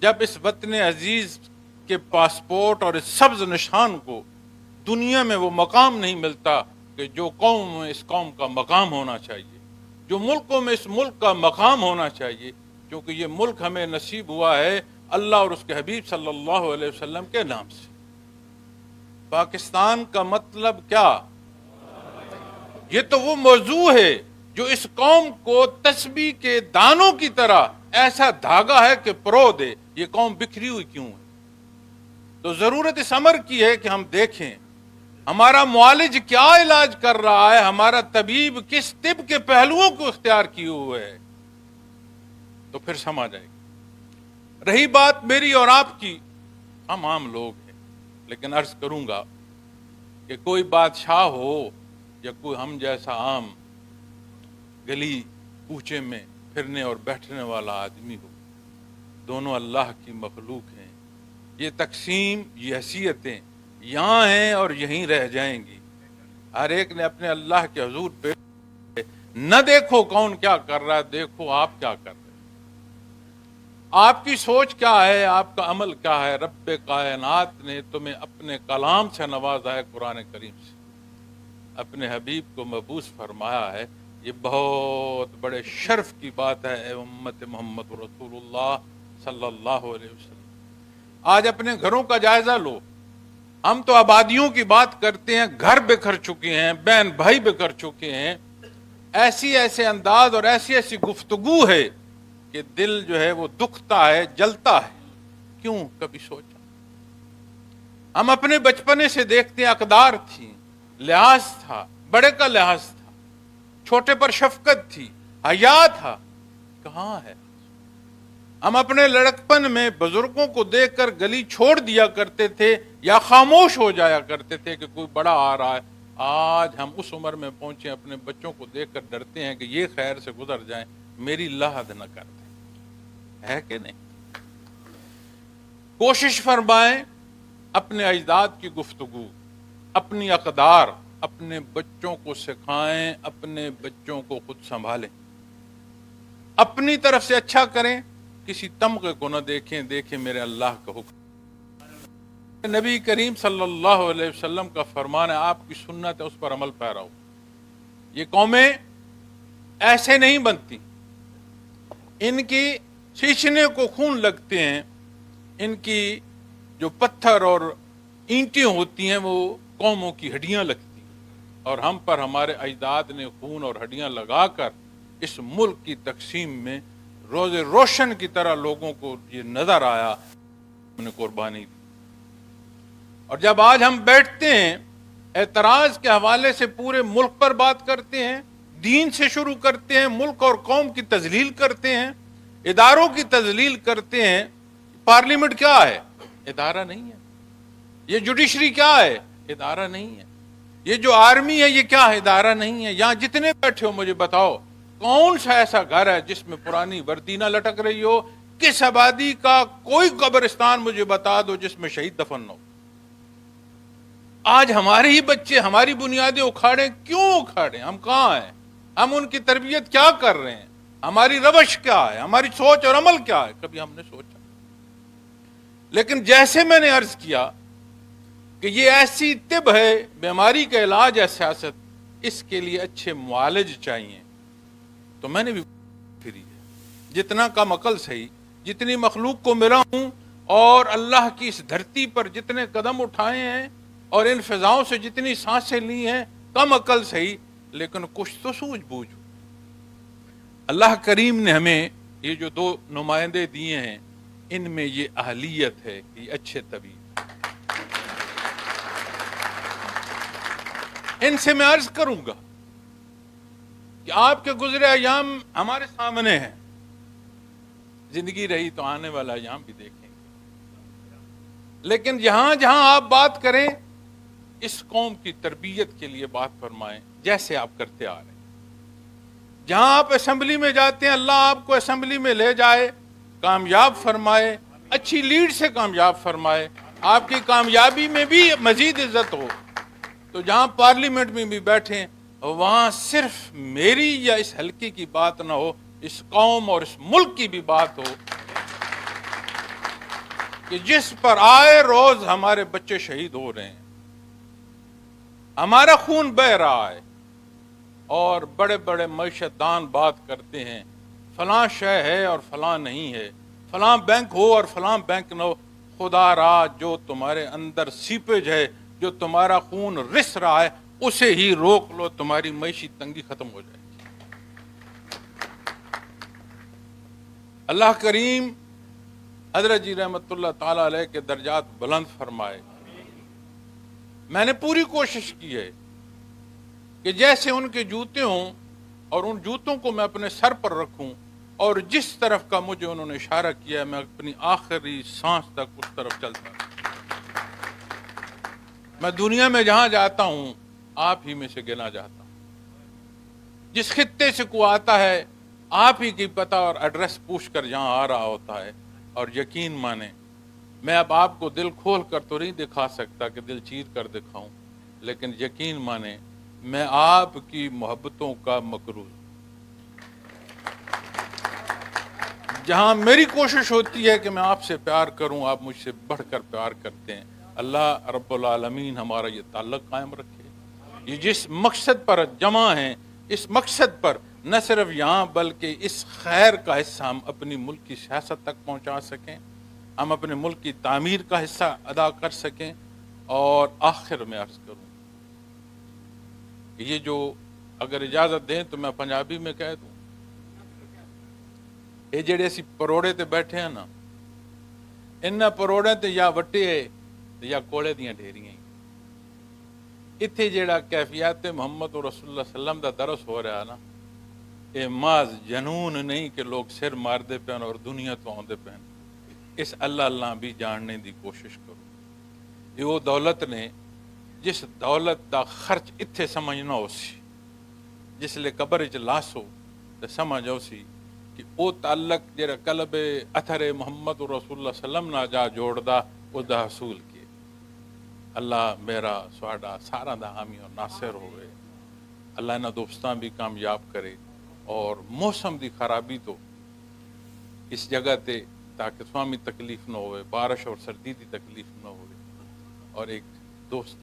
جب اس وطن عزیز کے پاسپورٹ اور اس سبز نشان کو دنیا میں وہ مقام نہیں ملتا کہ جو قوم میں اس قوم کا مقام ہونا چاہیے، جو ملکوں میں اس ملک کا مقام ہونا چاہیے، کیونکہ یہ ملک ہمیں نصیب ہوا ہے اللہ اور اس کے حبیب صلی اللہ علیہ وسلم کے نام سے۔ پاکستان کا مطلب کیا؟ یہ تو وہ موضوع ہے جو اس قوم کو تسبیح کے دانوں کی طرح ایسا دھاگا ہے کہ پرو دے، یہ قوم بکھری ہوئی کیوں ہے؟ تو ضرورت اس امر کی ہے کہ ہم دیکھیں ہمارا معالج کیا علاج کر رہا ہے، ہمارا طبیب کس طب کے پہلوؤں کو اختیار کیے ہوئے ہے، تو پھر سمجھ آئے گی۔ رہی بات میری اور آپ کی، ہم عام لوگ ہیں، لیکن عرض کروں گا کہ کوئی بادشاہ ہو یا کوئی ہم جیسا عام گلی کوچے میں پھرنے اور بیٹھنے والا آدمی ہو، دونوں اللہ کی مخلوق ہیں۔ یہ تقسیم، یہ حیثیتیں یہاں ہیں اور یہیں رہ جائیں گی۔ ہر ایک نے اپنے اللہ کے حضور پہ نہ دیکھو کون کیا کر رہا ہے، دیکھو آپ کیا کر رہے ہیں، آپ کی سوچ کیا ہے، آپ کا عمل کیا ہے۔ رب کائنات نے تمہیں اپنے کلام سے نوازا ہے، قرآن کریم سے اپنے حبیب کو مبعوث فرمایا ہے۔ یہ بہت بڑے شرف کی بات ہے اے امت محمد رسول اللہ صلی اللہ علیہ وسلم۔ آج اپنے گھروں کا جائزہ لو، ہم تو آبادیوں کی بات کرتے ہیں، گھر بکھر چکے ہیں، بہن بھائی بکھر چکے ہیں، ایسے انداز اور ایسی گفتگو ہے کہ دل جو ہے وہ دکھتا ہے، جلتا ہے۔ کیوں؟ کبھی سوچا؟ ہم اپنے بچپنے سے دیکھتے ہیں، اقدار تھی، لحاظ تھا، بڑے کا لحاظ تھا، چھوٹے پر شفقت تھی، حیا تھا، کہاں ہے؟ ہم اپنے لڑکپن میں بزرگوں کو دیکھ کر گلی چھوڑ دیا کرتے تھے یا خاموش ہو جایا کرتے تھے کہ کوئی بڑا آ رہا ہے۔ آج ہم اس عمر میں پہنچے، اپنے بچوں کو دیکھ کر ڈرتے ہیں کہ یہ خیر سے گزر جائیں، میری لحد نہ کر دیں، ہے کہ نہیں؟ کوشش فرمائیں اپنے اجداد کی گفتگو، اپنی اقدار اپنے بچوں کو سکھائیں، اپنے بچوں کو خود سنبھالیں، اپنی طرف سے اچھا کریں، کسی تمغے کو نہ دیکھیں، دیکھیں میرے اللہ کا حکم۔ نبی کریم صلی اللہ علیہ وسلم کا فرمان ہے، آپ کی سنت ہے، اس پر عمل پیرا ہو۔ یہ قومیں ایسے نہیں بنتی، ان کی سینچنے کو خون لگتے ہیں، ان کی جو پتھر اور اینٹیں ہوتی ہیں وہ قوموں کی ہڈیاں لگتی ہیں، اور ہم پر ہمارے اجداد نے خون اور ہڈیاں لگا کر اس ملک کی تقسیم میں روز روشن کی طرح لوگوں کو یہ نظر آیا، ہم نے قربانی دی۔ اور جب آج ہم بیٹھتے ہیں، اعتراض کے حوالے سے پورے ملک پر بات کرتے ہیں، دین سے شروع کرتے ہیں، ملک اور قوم کی تذلیل کرتے ہیں، اداروں کی تذلیل کرتے ہیں۔ پارلیمنٹ کیا ہے؟ ادارہ نہیں ہے۔ یہ جوڈیشری کیا ہے؟ ادارہ نہیں ہے۔ یہ جو آرمی ہے یہ کیا ہے؟ ادارہ نہیں ہے۔ یہاں جتنے بیٹھے ہو مجھے بتاؤ کون سا ایسا گھر ہے جس میں پرانی وردی نہ لٹک رہی ہو؟ کس آبادی کا کوئی قبرستان مجھے بتا دو جس میں شہید دفن نہ ہو؟ آج ہمارے ہی بچے ہماری بنیادیں اکھاڑیں، کیوں اکھاڑیں؟ ہم کہاں ہیں؟ ہم ان کی تربیت کیا کر رہے ہیں؟ ہماری روش کیا ہے؟ ہماری سوچ اور عمل کیا ہے؟ کبھی ہم نے سوچا؟ لیکن جیسے میں نے عرض کیا کہ یہ ایسی طب ہے، بیماری کا علاج ہے سیاست، اس کے لیے اچھے معالج چاہیے۔ تو میں نے بھی پھری ہے، جتنا کم عقل صحیح، جتنی مخلوق کو ملا ہوں اور اللہ کی اس دھرتی پر جتنے قدم اٹھائے ہیں اور ان فضاؤں سے جتنی سانسیں لی ہیں، کم عقل صحیح لیکن کچھ تو سوجھ بوجھ۔ اللہ کریم نے ہمیں یہ جو دو نمائندے دیے ہیں، ان میں یہ اہلیت ہے کہ یہ اچھے طبیب۔ ان سے میں عرض کروں گا کہ آپ کے گزرے ایام ہمارے سامنے ہیں، زندگی رہی تو آنے والا ایام بھی دیکھیں گے، لیکن جہاں جہاں آپ بات کریں اس قوم کی تربیت کے لیے بات فرمائیں، جیسے آپ کرتے آ رہے ہیں۔ جہاں آپ اسمبلی میں جاتے ہیں، اللہ آپ کو اسمبلی میں لے جائے، کامیاب فرمائے، اچھی لیڈ سے کامیاب فرمائے، آپ کی کامیابی میں بھی مزید عزت ہو۔ تو جہاں پارلیمنٹ میں بھی بیٹھیں، وہاں صرف میری یا اس حلقے کی بات نہ ہو، اس قوم اور اس ملک کی بھی بات ہو۔ کہ جس پر آئے روز ہمارے بچے شہید ہو رہے ہیں، ہمارا خون بہ رہا ہے، اور بڑے بڑے معیشت دان بات کرتے ہیں فلاں شے ہے اور فلاں نہیں ہے، فلاں بینک ہو اور فلاں بینک نہ ہو۔ خدا را جو تمہارے اندر سیپیج ہے، جو تمہارا خون رس رہا ہے، اسے ہی روک لو، تمہاری معیشی تنگی ختم ہو جائے گی۔ اللہ کریم حضرت جی رحمت اللہ تعالی علیہ کے درجات بلند فرمائے۔ میں نے پوری کوشش کی ہے کہ جیسے ان کے جوتے ہوں اور ان جوتوں کو میں اپنے سر پر رکھوں، اور جس طرف کا مجھے انہوں نے اشارہ کیا ہے میں اپنی آخری سانس تک اس طرف چلتا ہوں۔ میں دنیا میں جہاں جاتا ہوں آپ ہی میں سے گنا جاتا ہوں۔ جس خطے سے کو آتا ہے آپ ہی کی پتہ اور ایڈریس پوچھ کر جہاں آ رہا ہوتا ہے، اور یقین مانیں میں اب آپ کو دل کھول کر تو نہیں دکھا سکتا کہ دل چیر کر دکھاؤں، لیکن یقین مانیں میں آپ کی محبتوں کا مقروض ہوں۔ جہاں میری کوشش ہوتی ہے کہ میں آپ سے پیار کروں، آپ مجھ سے بڑھ کر پیار کرتے ہیں۔ اللہ رب العالمین ہمارا یہ تعلق قائم رکھے۔ یہ جس مقصد پر جمع ہیں، اس مقصد پر نہ صرف یہاں بلکہ اس خیر کا حصہ ہم اپنی ملک کی سیاست تک پہنچا سکیں، ہم اپنے ملک کی تعمیر کا حصہ ادا کر سکیں۔ اور آخر میں عرض کروں کہ یہ جو اگر اجازت دیں تو میں پنجابی میں کہہ دوں، یہ جڑے اسی پروڑے تے بیٹھے ہیں نا، انہاں پروڑے تے یا وٹے یا کوڑے دیاں ڈھیریاں ہی۔ اتھے جڑا کیفیات محمد و رسول اللہ صلی اللہ علیہ وسلم دا درس ہو رہا نا، یہ ماز جنون نہیں کہ لوگ سر مار دے پہن اور دنیا تو آن دے پہن۔ اس اللہ اللہ بھی جاننے دی کوشش کرو۔ یہ وہ دولت نے جس دولت دا خرچ اتھے سمجھنا ہو سی، جس لئے قبر اچ لاسو تے سمجھ ہو سی کہ او تعلق جڑا قلب اثر محمد رسول اللہ صلی اللہ علیہ وسلم نہ جا جوڑ دا او دا حصول کیے۔ اللہ میرا سواڈا سارا دا حامی اور ناصر ہوئے۔ اللہ انہاں دوستان بھی کامیاب کرے، اور موسم دی خرابی تو اس جگہ تے تاکہ سوامی تکلیف نہ ہوئے، بارش اور سردی دی تکلیف نہ ہوئے، اور ایک دوست